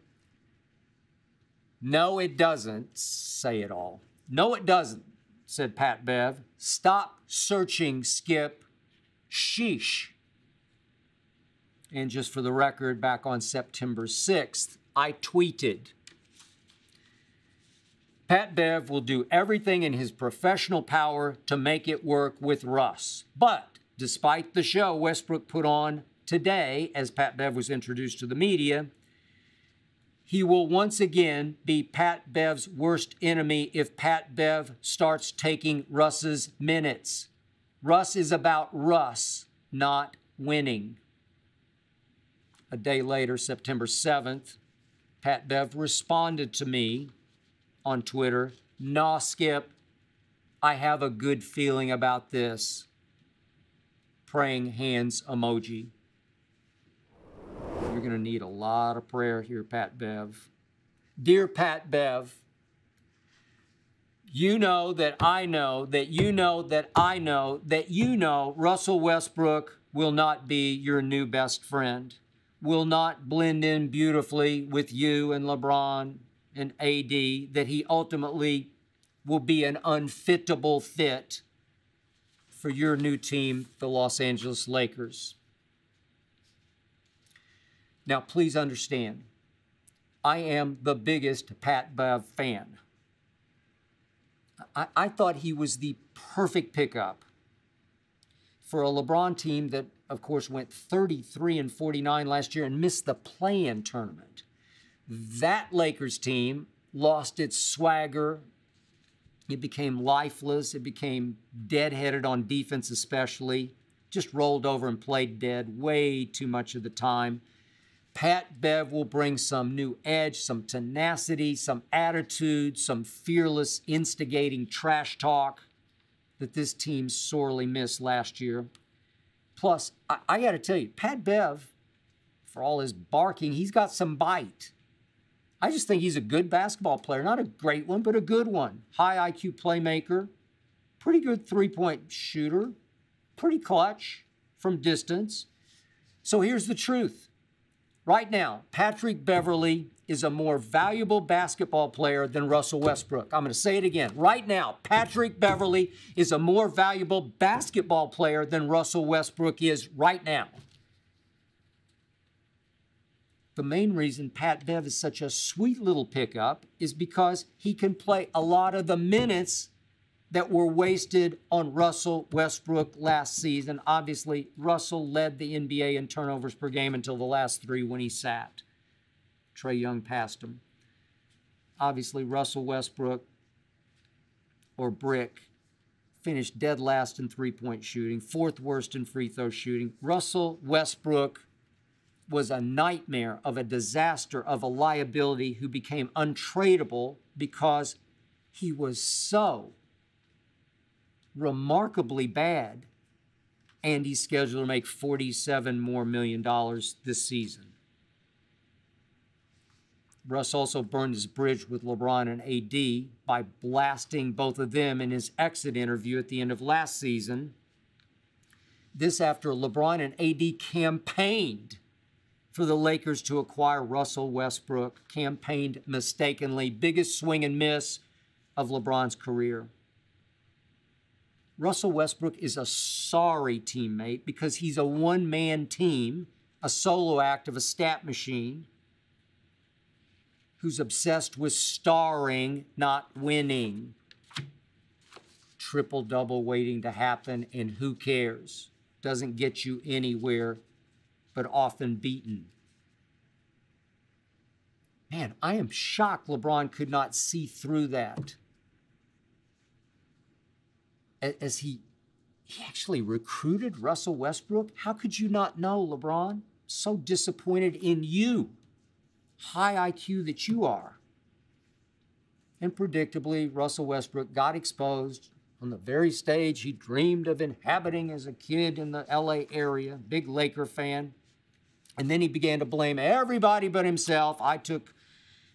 No, it doesn't say it all. No, it doesn't, said Pat Bev. Stop searching, Skip. Sheesh. And just for the record, back on September 6th, I tweeted, Pat Bev will do everything in his professional power to make it work with Russ. But despite the show Westbrook put on today, as Pat Bev was introduced to the media, he will once again be Pat Bev's worst enemy if Pat Bev starts taking Russ's minutes. Russ is about Russ, not winning. A day later, September 7th, Pat Bev responded to me on Twitter, "Nah, Skip, I have a good feeling about this." Praying hands emoji. You're going to need a lot of prayer here, Pat Bev. Dear Pat Bev, you know that I know that you know that I know that you know Russell Westbrook will not be your new best friend, will not blend in beautifully with you and LeBron and AD, that he ultimately will be an unfittable fit for your new team, the Los Angeles Lakers. Now, please understand, I am the biggest Pat Bev fan. I thought he was the perfect pickup for a LeBron team that, of course, went 33-49 last year and missed the play-in tournament. That Lakers team lost its swagger. It became lifeless. It became dead-headed on defense especially. Just rolled over and played dead way too much of the time. Pat Bev will bring some new edge, some tenacity, some attitude, some fearless, instigating trash talk that this team sorely missed last year. Plus, I got to tell you, Pat Bev, for all his barking, he's got some bite. I just think he's a good basketball player. Not a great one, but a good one. High IQ playmaker, pretty good three-point shooter, pretty clutch from distance. So here's the truth. Right now, Patrick Beverly is a more valuable basketball player than Russell Westbrook. I'm going to say it again. Right now, Patrick Beverly is a more valuable basketball player than Russell Westbrook is right now. The main reason Pat Bev is such a sweet little pickup is because he can play a lot of the minutes that were wasted on Russell Westbrook last season. Obviously, Russell led the NBA in turnovers per game until the last 3 when he sat. Trae Young passed him. Obviously, Russell Westbrook, or Brick, finished dead last in three-point shooting, 4th worst in free throw shooting. Russell Westbrook was a nightmare of a disaster, of a liability who became untradeable because he was so remarkably bad, and he's scheduled to make $47 million more this season. Russ also burned his bridge with LeBron and AD by blasting both of them in his exit interview at the end of last season. This after LeBron and AD campaigned for the Lakers to acquire Russell Westbrook, campaigned mistakenly, biggest swing and miss of LeBron's career. Russell Westbrook is a sorry teammate because he's a one-man team, a solo act of a stat machine, who's obsessed with starring, not winning. Triple-double waiting to happen, and who cares? Doesn't get you anywhere, but often beaten. Man, I am shocked LeBron could not see through that. As he actually recruited Russell Westbrook. How could you not know, LeBron? So disappointed in you, high IQ that you are. And predictably, Russell Westbrook got exposed on the very stage he dreamed of inhabiting as a kid in the LA area, big Laker fan. And then he began to blame everybody but himself. I took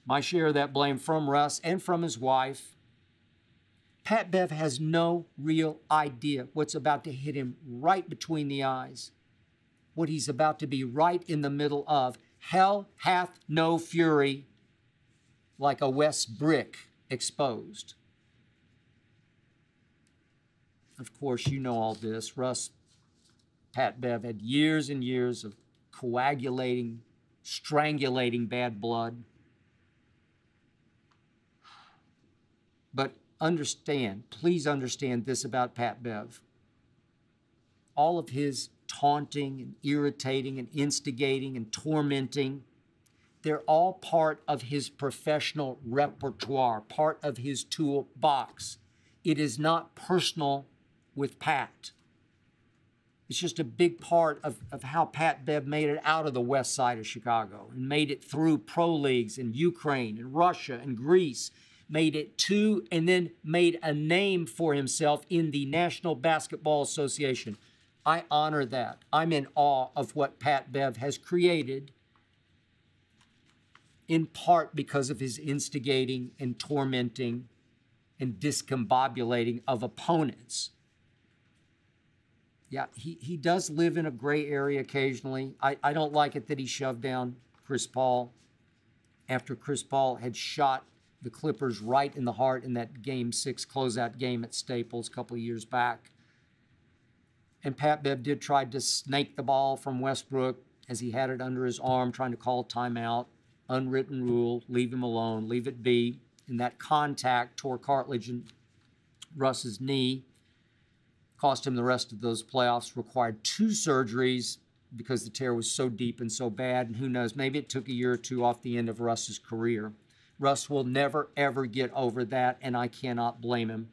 my share of that blame from Russ and from his wife. Pat Bev has no real idea what's about to hit him right between the eyes, what he's about to be right in the middle of. Hell hath no fury like a West brick exposed. Of course, you know all this. Pat Bev had years and years of coagulating, strangulating bad blood. But please understand this about Pat Bev. All of his taunting and irritating and instigating and tormenting, they're all part of his professional repertoire, part of his toolbox. It is not personal with Pat. It's just a big part of how Pat Bev made it out of the west side of Chicago and made it through pro leagues in Ukraine and Russia and Greece, made it to and then made a name for himself in the National Basketball Association. I honor that. I'm in awe of what Pat Bev has created, in part because of his instigating and tormenting and discombobulating of opponents. Yeah, he does live in a gray area occasionally. I don't like it that he shoved down Chris Paul after Chris Paul had shot the Clippers right in the heart in that Game 6 closeout game at Staples a couple of years back. And Pat Bev did try to snake the ball from Westbrook as he had it under his arm, trying to call timeout. Unwritten rule, leave him alone, leave it be. And that contact tore cartilage in Russ's knee, cost him the rest of those playoffs, required 2 surgeries because the tear was so deep and so bad. And who knows, maybe it took a year or 2 off the end of Russ's career. Russ will never, ever get over that, and I cannot blame him.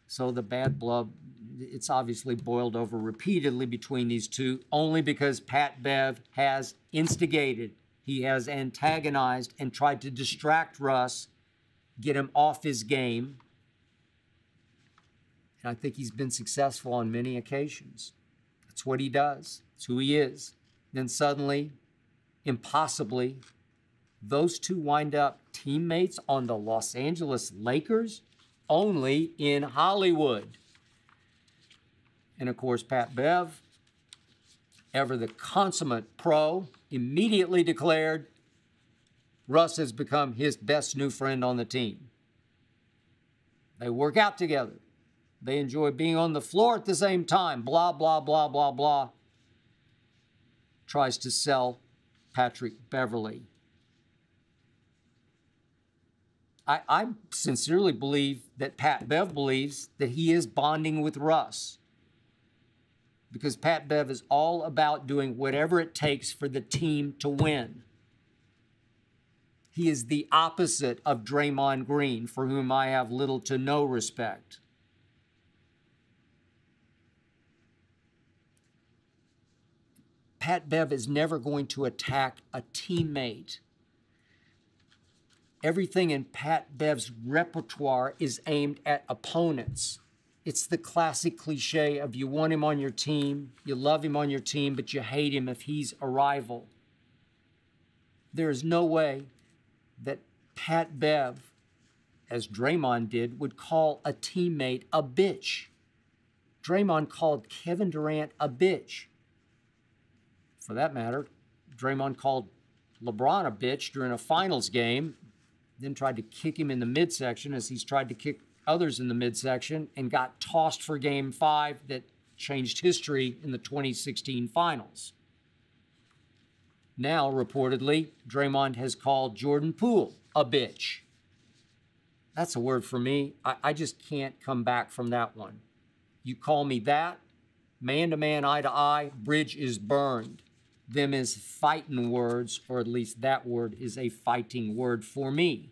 So the bad blood it's obviously boiled over repeatedly between these two, only because Pat Bev has instigated, he has antagonized and tried to distract Russ, get him off his game. And I think he's been successful on many occasions. That's what he does. It's who he is. Then suddenly, impossibly, those two wind up teammates on the Los Angeles Lakers, only in Hollywood. And of course, Pat Bev, ever the consummate pro, immediately declared Russ has become his best new friend on the team. They work out together. They enjoy being on the floor at the same time. Blah, blah, blah, blah, blah. Tries to sell Patrick Beverly. I sincerely believe that Pat Bev believes that he is bonding with Russ, because Pat Bev is all about doing whatever it takes for the team to win. He is the opposite of Draymond Green, for whom I have little to no respect. Pat Bev is never going to attack a teammate. Everything in Pat Bev's repertoire is aimed at opponents. It's the classic cliche of you want him on your team, you love him on your team, but you hate him if he's a rival. There is no way that Pat Bev, as Draymond did, would call a teammate a bitch. Draymond called Kevin Durant a bitch. For that matter, Draymond called LeBron a bitch during a finals game, then tried to kick him in the midsection as he's tried to kick others in the midsection, and got tossed for Game 5 that changed history in the 2016 finals. Now, reportedly, Draymond has called Jordan Poole a bitch. That's a word for me. I just can't come back from that one. You call me that, man-to-man, eye-to-eye, bridge is burned. Them is fighting words, or at least that word is a fighting word for me.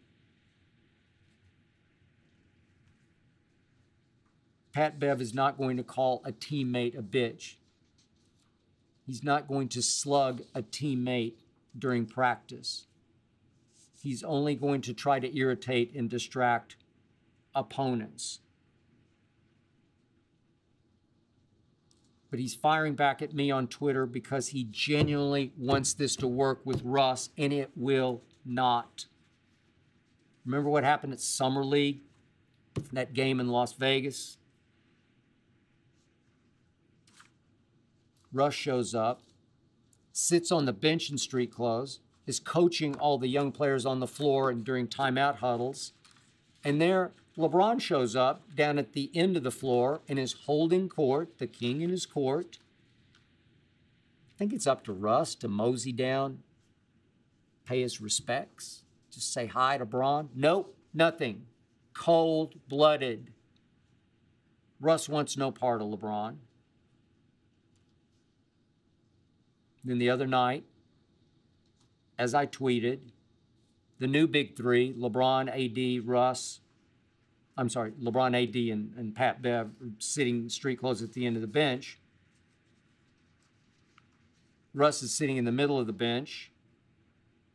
Pat Bev is not going to call a teammate a bitch. He's not going to slug a teammate during practice. He's only going to try to irritate and distract opponents. But he's firing back at me on Twitter because he genuinely wants this to work with Russ, and it will not. Remember what happened at Summer League, that game in Las Vegas? Russ shows up, sits on the bench in street clothes, is coaching all the young players on the floor and during timeout huddles, and there LeBron shows up down at the end of the floor and is holding court, the king in his court. I think it's up to Russ to mosey down, pay his respects, just say hi to Bron. Nope, nothing. Cold-blooded. Russ wants no part of LeBron. Then the other night, as I tweeted, the new big three, LeBron, AD, LeBron, AD, and Pat Bev sitting street clothes at the end of the bench. Russ is sitting in the middle of the bench.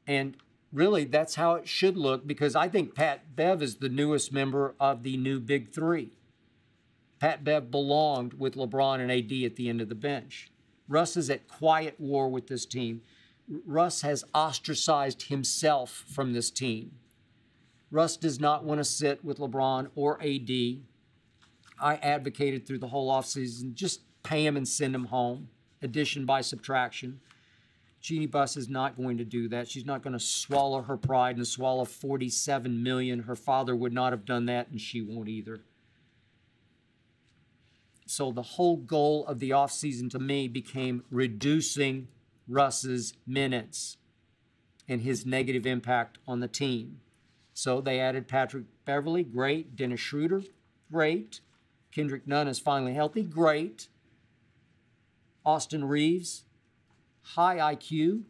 And really, that's how it should look, because I think Pat Bev is the newest member of the new big three. Pat Bev belonged with LeBron and AD at the end of the bench. Russ is at quiet war with this team. Russ has ostracized himself from this team. Russ does not want to sit with LeBron or AD. I advocated through the whole offseason, just pay him and send him home, addition by subtraction. Jeannie Buss is not going to do that. She's not going to swallow her pride and swallow $47 million. Her father would not have done that, and she won't either. So the whole goal of the offseason to me became reducing Russ's minutes and his negative impact on the team. So they added Patrick Beverly, great. Dennis Schroeder, great. Kendrick Nunn is finally healthy, great. Austin Reeves, high IQ,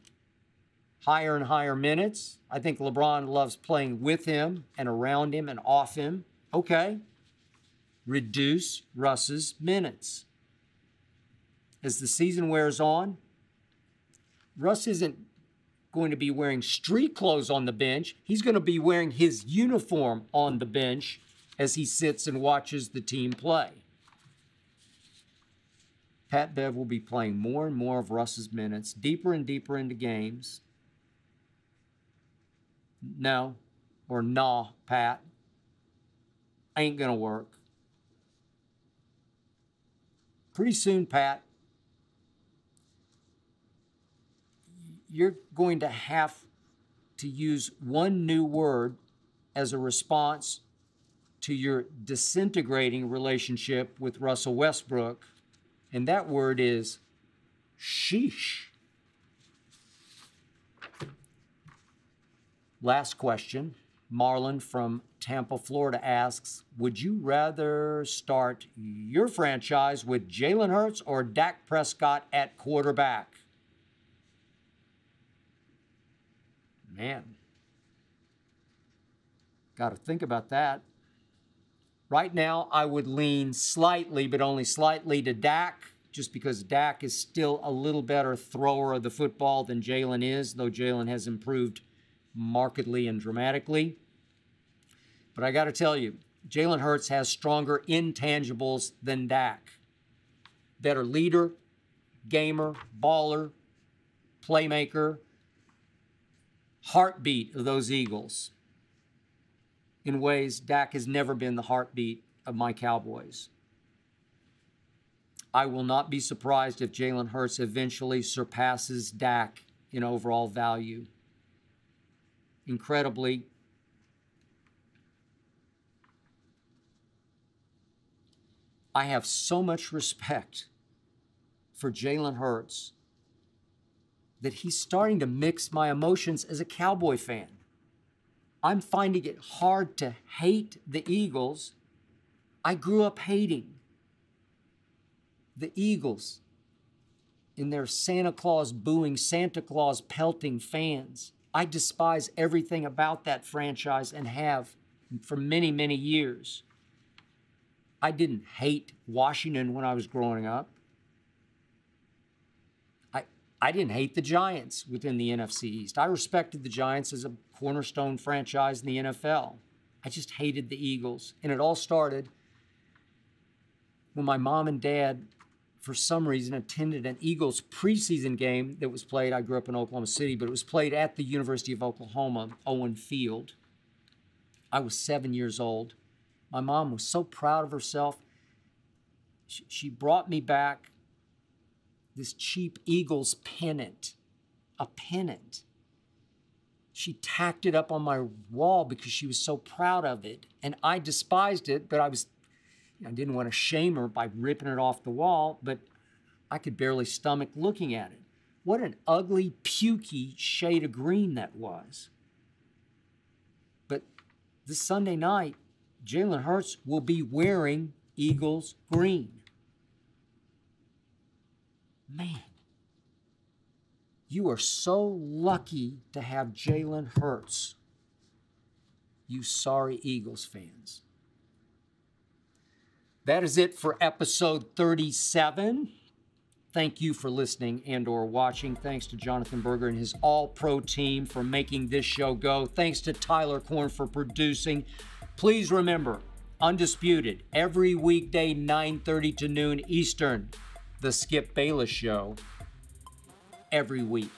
higher and higher minutes. I think LeBron loves playing with him and around him and off him. Okay. reduce Russ's minutes. As the season wears on, Russ isn't going to be wearing street clothes on the bench. He's going to be wearing his uniform on the bench as he sits and watches the team play. Pat Bev will be playing more and more of Russ's minutes, deeper and deeper into games. No, or nah, Pat. Ain't going to work. Pretty soon, Pat, you're going to have to use one new word as a response to your disintegrating relationship with Russell Westbrook, and that word is sheesh. Last question. Marlon from Tampa, Florida asks, would you rather start your franchise with Jalen Hurts or Dak Prescott at quarterback? Man, got to think about that. Right now, I would lean slightly, but only slightly, to Dak, just because Dak is still a little better thrower of the football than Jalen is, though Jalen has improved markedly and dramatically. But I got to tell you, Jalen Hurts has stronger intangibles than Dak. Better leader, gamer, baller, playmaker, heartbeat of those Eagles in ways Dak has never been the heartbeat of my Cowboys. I will not be surprised if Jalen Hurts eventually surpasses Dak in overall value. Incredibly, I have so much respect for Jalen Hurts that he's starting to mix my emotions as a Cowboy fan. I'm finding it hard to hate the Eagles. I grew up hating the Eagles in their Santa Claus booing, Santa Claus pelting fans. I despise everything about that franchise and have for many, many years. I didn't hate Washington when I was growing up. I didn't hate the Giants within the NFC East. I respected the Giants as a cornerstone franchise in the NFL. I just hated the Eagles. And it all started when my mom and dad, for some reason, attended an Eagles preseason game that was played. I grew up in Oklahoma City, but it was played at the University of Oklahoma, Owen Field. I was 7 years old. My mom was so proud of herself. She brought me back this cheap Eagles pennant, a pennant. She tacked it up on my wall because she was so proud of it. And I despised it, but I didn't want to shame her by ripping it off the wall, but I could barely stomach looking at it. What an ugly, pukey shade of green that was. But this Sunday night, Jalen Hurts will be wearing Eagles green. Man, you are so lucky to have Jalen Hurts, you sorry Eagles fans. That is it for episode 37. Thank you for listening and or watching. Thanks to Jonathan Berger and his all-pro team for making this show go. Thanks to Tyler Korn for producing. Please remember, Undisputed, every weekday, 9:30 to noon Eastern. The Skip Bayless Show, every week.